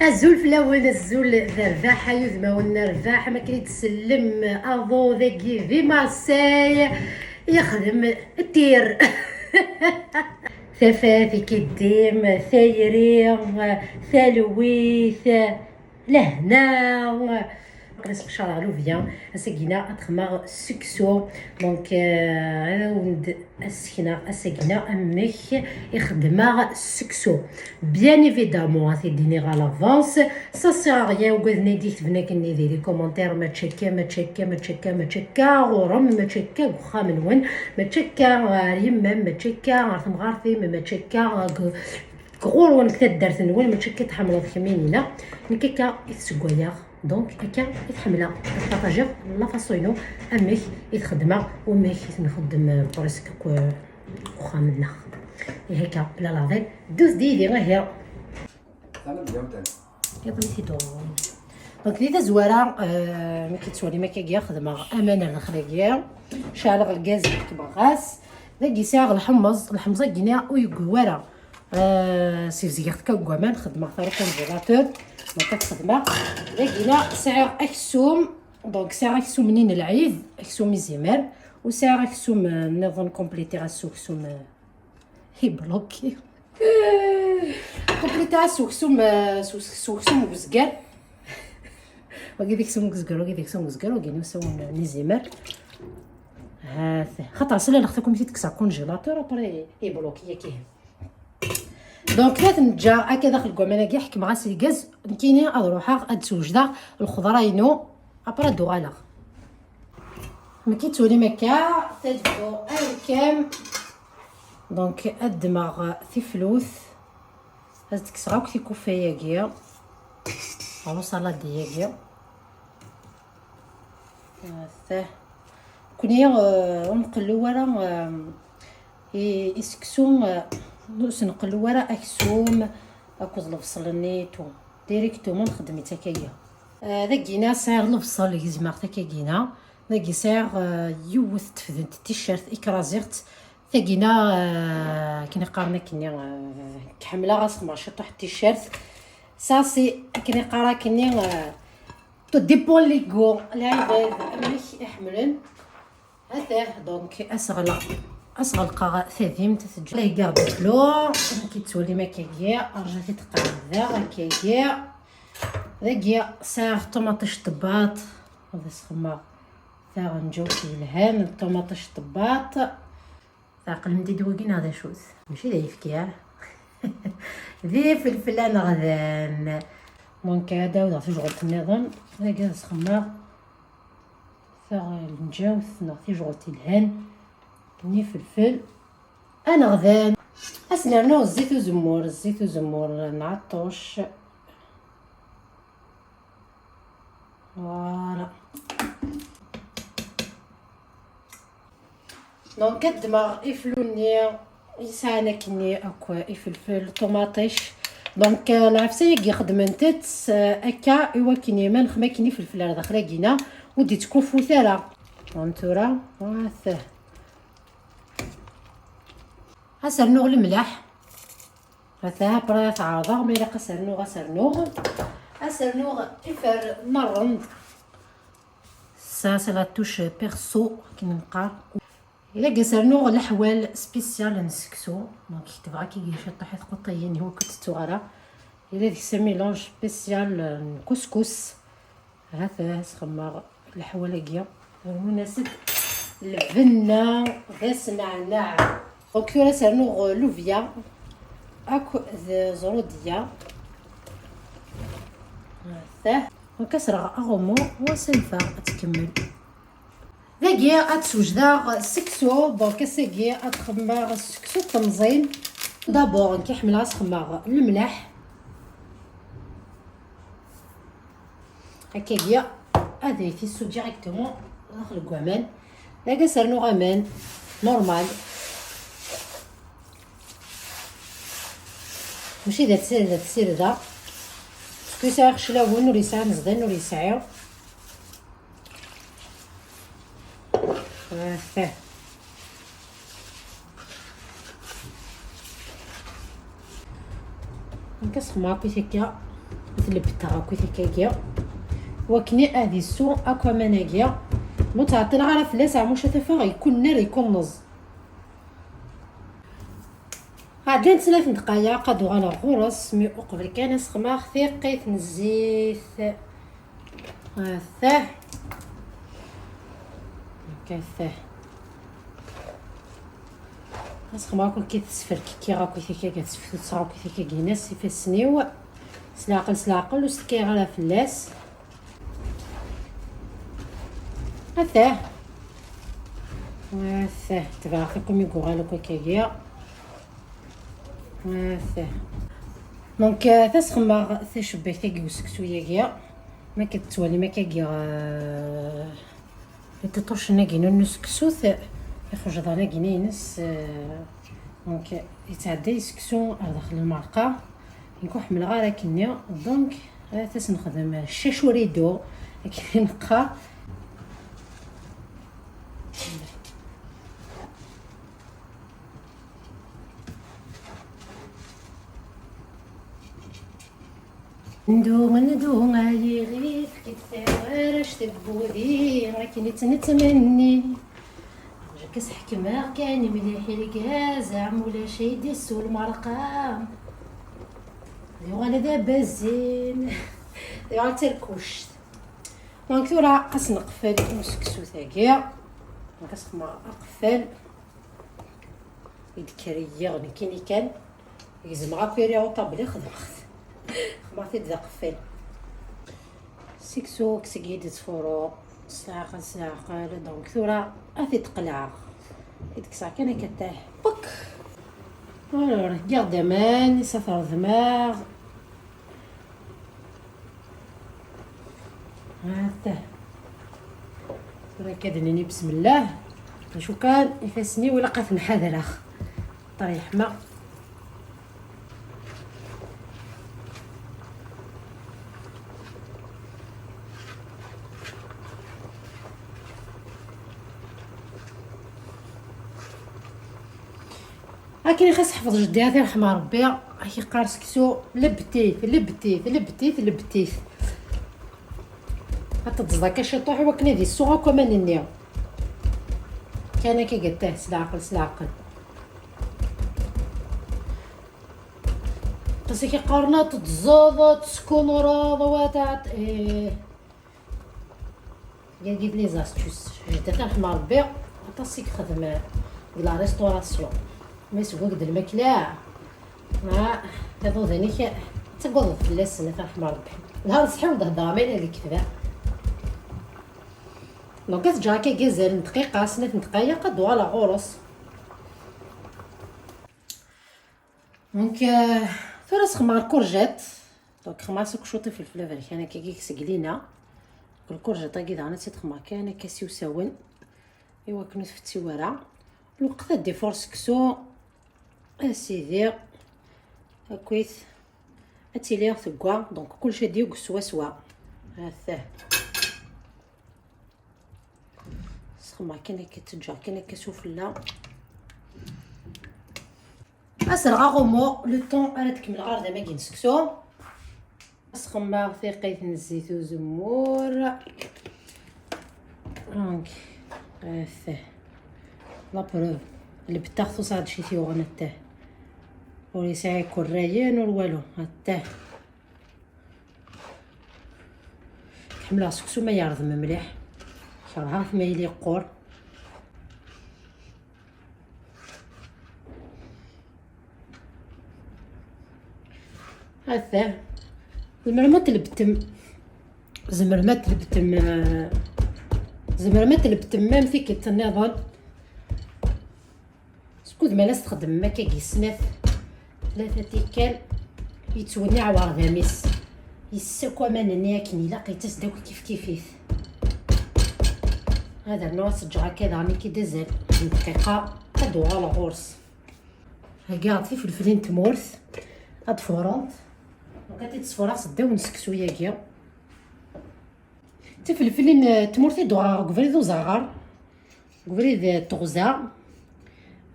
الزول في الاول الزول ذا رباح يوذ ما ولنا رباح ما كريت تسلم اضو ذاكي في مارساي يخدم التير ثفافي كديم ثايرين ثالويث لهنا قريس شارع لوفيان اسكينا اتخمار سكسو دونك عاود اسكنا اسكنا امك يخدمها سكسو بيان ايفيدامون تيديني غا لافونس سا سير ريان وقعدنا ديك بنا كني دي كومونتير ما تشكا ما تشكا ما تشكا ما تشكا غورم ما تشكا وخا من وين ما تشكا يما ما تشكا غارثم غارثي ما تشكا غور وين كتا دارت نول ما تشكا تحمل خمينينا نكيكا يتسكويا دونك هكا يتحملها بارطاجيو لا فاصونو امك يتخدمها وامك يتنخدم برسك وخا منا هكا بلا لاضي دوز ديدي غا هي انا ديال يطلي دو دونك ديتا زواره ما كيتسوالي ما كيجي خدمه امانه الاخلاقيه شعل الغاز كيما غاس داكي ساغ الحمصه كينا ويقواره سيف زيغت كوكمان خدمه ثاني كونجيلاتور ما كتخدمه داكينا ساعه اكسوم دونك ساعه اكسوم منين العيد اكسوم زمر وساعه اكسوم نظن كومبليتي غاسو اكسوم هي بلوكي كومبليتي سوكسوم سوكسوم وزكار وكيديك سوم وزكار وكيديك سوم وزكار وكينو سوم نيزيمر هذا خاطر سلا لختكم في تكسا كونجيلاتور ابري هي بلوكي كيه دونك ثلاث نجار هكا داخل كومانا كاع حكم غاسي الغاز كيني اروحا ادسوجدا الخضره ينو ابرا دوغالا ما كيتولي مكا تدفو الكام دونك الدماغ ثفلوث هاز تكسراو كي كوفايه كيا على صلاه ديالي هذا كوني ونقلو ورا يسكسوم نوس نقلو ورا اكسوم اكوز الفصل نيتو ديريكتومون خدمت هكايا داكينا ساغ الفصل كيزماغ هكاكينا داكي ساغ يوث تفدنت التيشيرت اكرازيغت ثاكينا كنا قارنا كنا كحمله غاس مارشي طاح التيشيرت ساسي كنا قارا كني تو ديبون لي غو العباد مليح يحملن هذا دونك اصغر قاغا ثاثيم تسجل لي كاردت لو كيتولي ما كيجي رجعتي تقعد كيجي ذاكيا ساغ طوماطيش طباط هذا سخما ساغ نجو الهان الطوماطيش طباط عقل مدي دوكين هذا شوز ماشي ذا يفكيع ذي فلفل انا غذان دونك هذا وضع في جغلة النظام هذا سخما ثاغ النجاوث نعطي جغلة الهان ني فلفل انا غذان اسنرنو الزيت وزمور الزيت وزمور نعطوش فوالا دونك الدماغ يفلوني يسانا كني اكو يفلفل طوماطيش دونك العفسه كي خدمنتت هكا ايوا كني ما نخما كني فلفل على داخل كينا وديت كوفو ثرا هانتورا وهذا غسرنوغ الملح هذا برا تعاضر مي لا غسرنوغ يفر مرن سا لا توش بيرسو كي نلقى الا قسرنوغ الحوال سبيسيال نسكسو دونك تبغى كي يشطح قطيين هو كتتوغرا الا ديك سا ميلونج سبيسيال كسكس هذا سخمر الحوالقيه مناسب الفنه غاس نعناع دونك يورا سرنوغ لوفيا اكو زروديه هذا وكسر اغمو وسنفا تكمل ذاكي اتسوجدا السكسو دونك ساكي اتخمر السكسو تنزين دابور كيحملها تخمر الملح هكايا هذا يفيسو ديريكتومون داخل الكوامان ذاك سرنو غمان نورمال ماشي ذات سير ذا باسكو يساع خشلاون ولي يساع مزدان ولي يساعو هاه نكسخ معاكي هكا تلبتها هاكو تيكاكيا وكني هادي السو اكوا مناكيا مو تعطينا غير فلاس عموش تفا يكون نار يكون نز عدين 3 دقايق قادو على غرس مي قبل كان سخماغ ثقيت الزيت هذا كذا سخماغ كل كيتسفر كي غاكو ثيكا كتسفر تصاوكو ثيكا كيناس يفسنيو سلاقل وستكي على فلاس هذا تبع فيكم يقولوا كاكيا هذا دونك تسخما تشبك تاكي وسكسويا ما كتوالي ما كاكيا تطوش ناكينو نسكسو يخرج دانا كينينس دونك يتعدى يسكسو داخل المرقه نكون من غير كنيا دونك تسنخدم الشاشوريدو كي نقا ندو غايي غير كتساوارش تبودي راكي نتمني جاك حكمه كان مليح الكازع مولا شي ديسو المرقه وانا دابا الزين يا تركوش دونك ثورا قاس نقفل نسكسو ثاكيا كنسخما اقفل يذكريا كيني كان يزم غاكيريا وطابلي خدمت تبدا قفل سكسو كسكيد تفورو ساقل دونك ثورا اثي تقلع ديك الساعه كان كتاه بك alors garde مان سفر دماغ هاته كدنيني بسم الله شو كان يفسني ولا قات نحذر طريح ما لكن خاص حفظ جدي هذا رحمه ربي هي قارس كسو لبتيت حتى تزدك شي طوح وكنا دي السوغه كمان النيا كان كي قلته سلاعقل بس كي قارنات تزوض تسكن راضوات قالت لي زاستوس جدتها رحمه ربي عطاسيك خدمه لا ريستوراسيون ما يسوق د الماكله هذا ذانيك تقول فلاس سنه رحمه ربي نهار صحي وهضره ما هذيك كذا دونك كتجاكي كازال دقيقه 3 دقائق قدو على غرس دونك فرس خمار كورجيت دونك خماسك شوطي في الفلافل كان كيك سقلينا الكورجيت كذا انا تخمار كان كاسيو ساون ايوا كنت فتي ورا الوقت دي فورس كسو اسيدي هكويت اتيلي ثقوا دونك كلشي ديوك سوا هذا سخما كاين كتجا كاين كسوفلا اسرع غومو لو طون انا تكمل غير دابا كنسكسو سخما ثقيت الزيت وزمور دونك هذا لا بروف اللي بتاخذ صاد شي ثيوغنا تاه ولي ساعه يكون ريان والو هاتاه حملها سكسو ما يرضم مليح شرها ما يلي قور هذا زمرمات البتم مام فيك التناضل سكود ما لاس تخدم ما كي سنات 3 تيكال يتوني عوار ذاميس يسكوا مانني كني لاقي تسداو كيف كيفيت هذا النوع سجعه كذا عمي كي دزل دقيقه هادو على غرس هكا في فلفلين تمورث هاد فورونت وكاتي تصفورا صداو نسكسو ياكيا تفلفلين تمورثي دوغا قبريد وزغار قبريد تغزا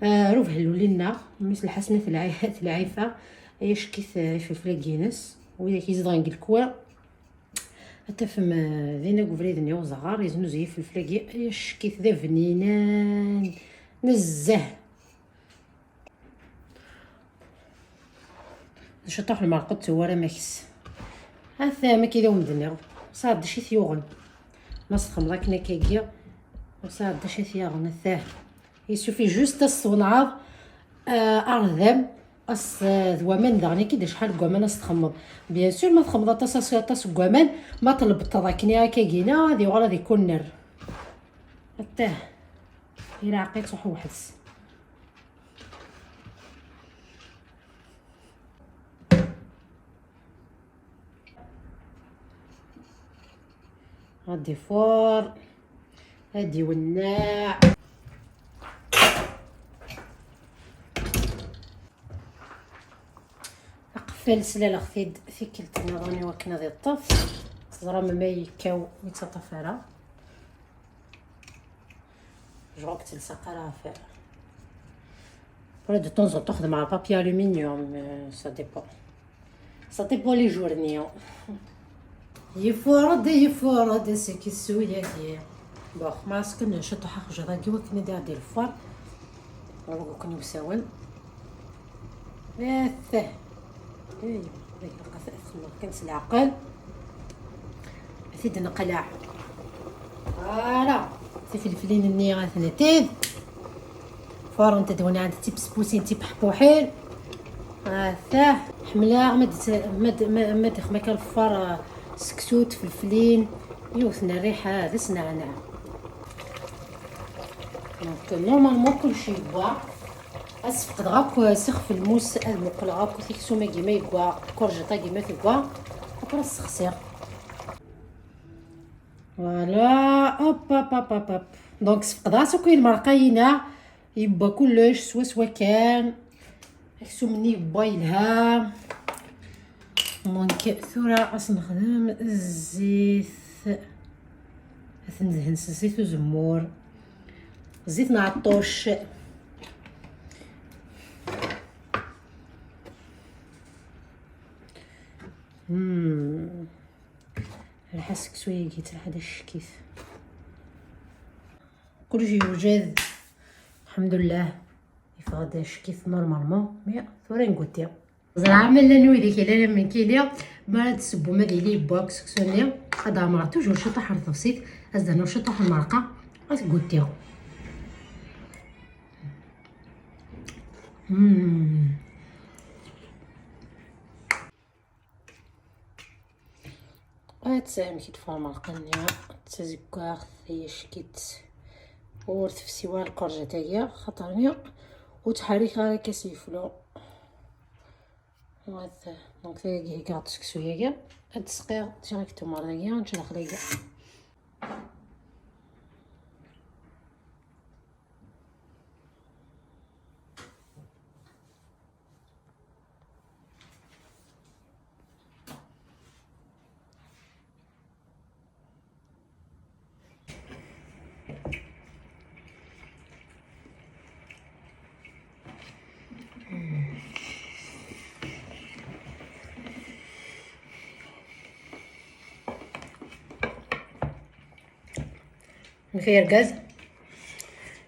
روف هلو لنا مثل الحسنة العيفة هي شكيت فلفلة كينس وإذا كيزيد غنقلكوا حتى فما ذينا قفريد نيو زغار يزنو زي فلفلاكي شكيت ذا فنينان نزه نشطح المرقد توارا ماكس هذا ما كيداو مدنيو صاد شي ثيوغن ما سخم راكنا كيكيا وصاد شي ثيوغن الثاه يسوفي جوست الصنعاض ارذم اس ذوامان داغني كي شحال كوامان استخمض بيان سور ما تخمض تاس كوامان ما طلبت راكني هكاكينا هذه غلا ذي كونر حتى الى عقيت صح وحس غادي فور هادي وناع قفل سلالة خفيد ثيكلت نظامي وكنا ذي الطف زرا ما يكاو يتطفرا جوك تلصق راه فا ولا دو طونز تاخذ مع بابي الومنيوم سا ديبون لي جورنيو يفرد سكي السوية ديال بوخ ما سكن نشطو حق جراكي وكنا ديال الفار ولو كنا وساول ثاه اي داك القفا كنت العقل ثيد نقلع فوالا فلفلين النيغه ثنتين فورن تدوني عند تيب سبوسين تيب حبوحين ثاه حملاغ ما دخما كان الفار سكسوت فلفلين يوثنا الريحه هذا سنعناع دونك نورمالمون كلشي يبوا اسفقد غاك سخف الموس المقل غاك ثيكسو ما كيما يكوا كورجطا كيما تكوا وكرا السخسير فوالا اوب اوب اوب اوب دونك سفقد راسك المرقينه يبا كلش سوا كان خصو مني يبا يلها دونك ثورة اصلا نخدم الزيت ندهن الزيت وزمور زيت نعطوش الحسك شويه جيت هذا الشكيت كلشي يوجد الحمد لله يفاد الشكيت نورمالمون مي ثورا نقولتي زرع ملا نويدي كي من كيليا ما تسبو ما ديلي بوكس كسونيا هذا مرة توجور شطح التفصيل ازدنا شطح المرقه غتقولتي تساهم كي تفرم القنية تزكاغ هي شكيت ورث في سوا الكرجة تاعي خاطرني وتحريك غير كسيفلو هذا دونك تاعي كاع سكسويا هاد السقير ديريكتو مرضيا نشرح ليا في ركاز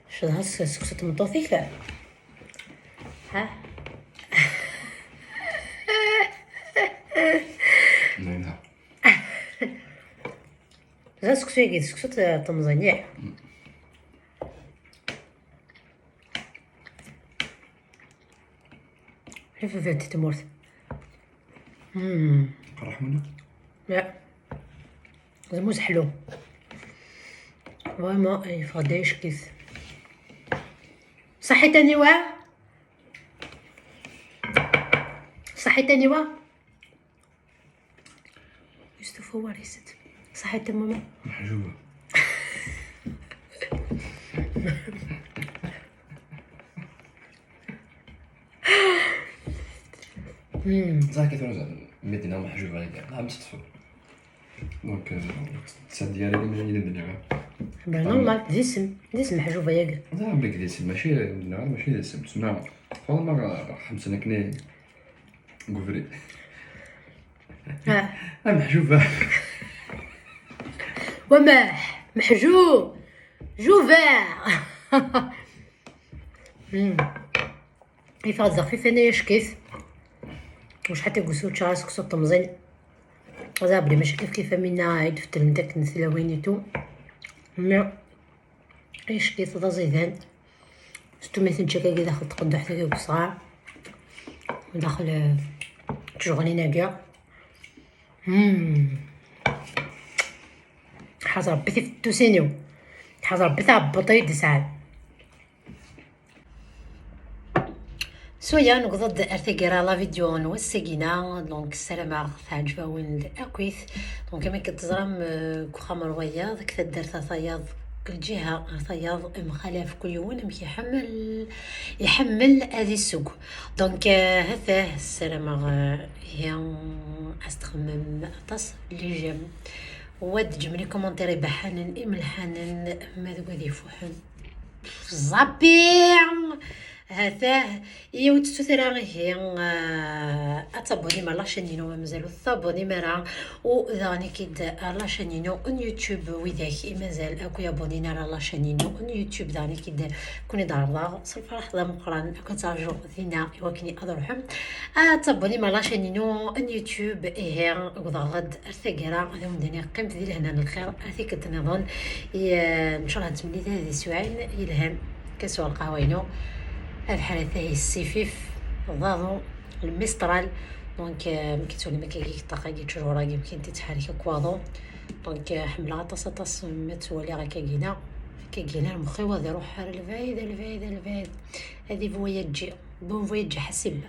شدها سكسة مطوثيك ها نعم زاد سكسة كي سكسة تمزنيع كيف فات تمورت رحمنا لا زموز حلو فريمون اي فغاديش كيس صحيت انيوا صحيت انيوا يوسف هو ريست صحيت ماما محجوبة زاكي تروز مدينة محجوبة لك نعم تطفل دونك التسد ديالي من جديد الدنيا نورمال ديسم محجوبة ياك نعم بليك ديسم ماشي ديسم تسمى فالما خمسة نكني قفري محجوبة. وماح محجوب جوفار. يفعل زخفيف انا يشكيف واش حتى قصو تشارس كسو تمزين هذا بلي ماشي كيف منا عيد في تلمدك نسلا وينيتو مي يشكيف هذا زيدان ستو مثل شكا كي داخل تقدو حتى كي صغار وداخل تشغلي ناقع حاضر ربيتي في التوسينيو حاضر ربيتي عبطي دسعال سويا نقضد ارتقرا لا فيديو نوسقينا دونك السلامة تعجبا وين اكويث دونك كما كتزرم كوخام روايض كتا درت ثياض كل جهة ثياض مخالف كل يوم يحمل هذه السوق دونك هذا السلامة هي استخمم طاس اللي جام واد جملي كومونتيري بحنن املحنن ماذا قد فوحن زابيع هذا يوتسوثرا هي اتابوني مع لاشينينو مازالو ثابوني مرا وذاني كيد لاشينينو ان يوتيوب وذاك مازال اكو يابونينا على لاشينينو ان يوتيوب ذاني كيد كوني دارضا صرف لحظه مقران كنت ارجو ذينا وكني اضرحم اتابوني مع لاشينينو ان يوتيوب هي وضغد ارثقرا هذا مدني قيمت ذي لهنا الخير هذيك تنظن ان شاء الله تملي هذه سؤال يلهم كسوى القهوينو الحالة هي السيفيف ضاضو المسترال دونك مكتولي مكاكي طاقة تشرورا يمكن تتحرك كواضو دونك حملها طاس متولي غا كاكينا المخيوة ذي روح الفايد هذه فواياجي بون فواياج حسيبة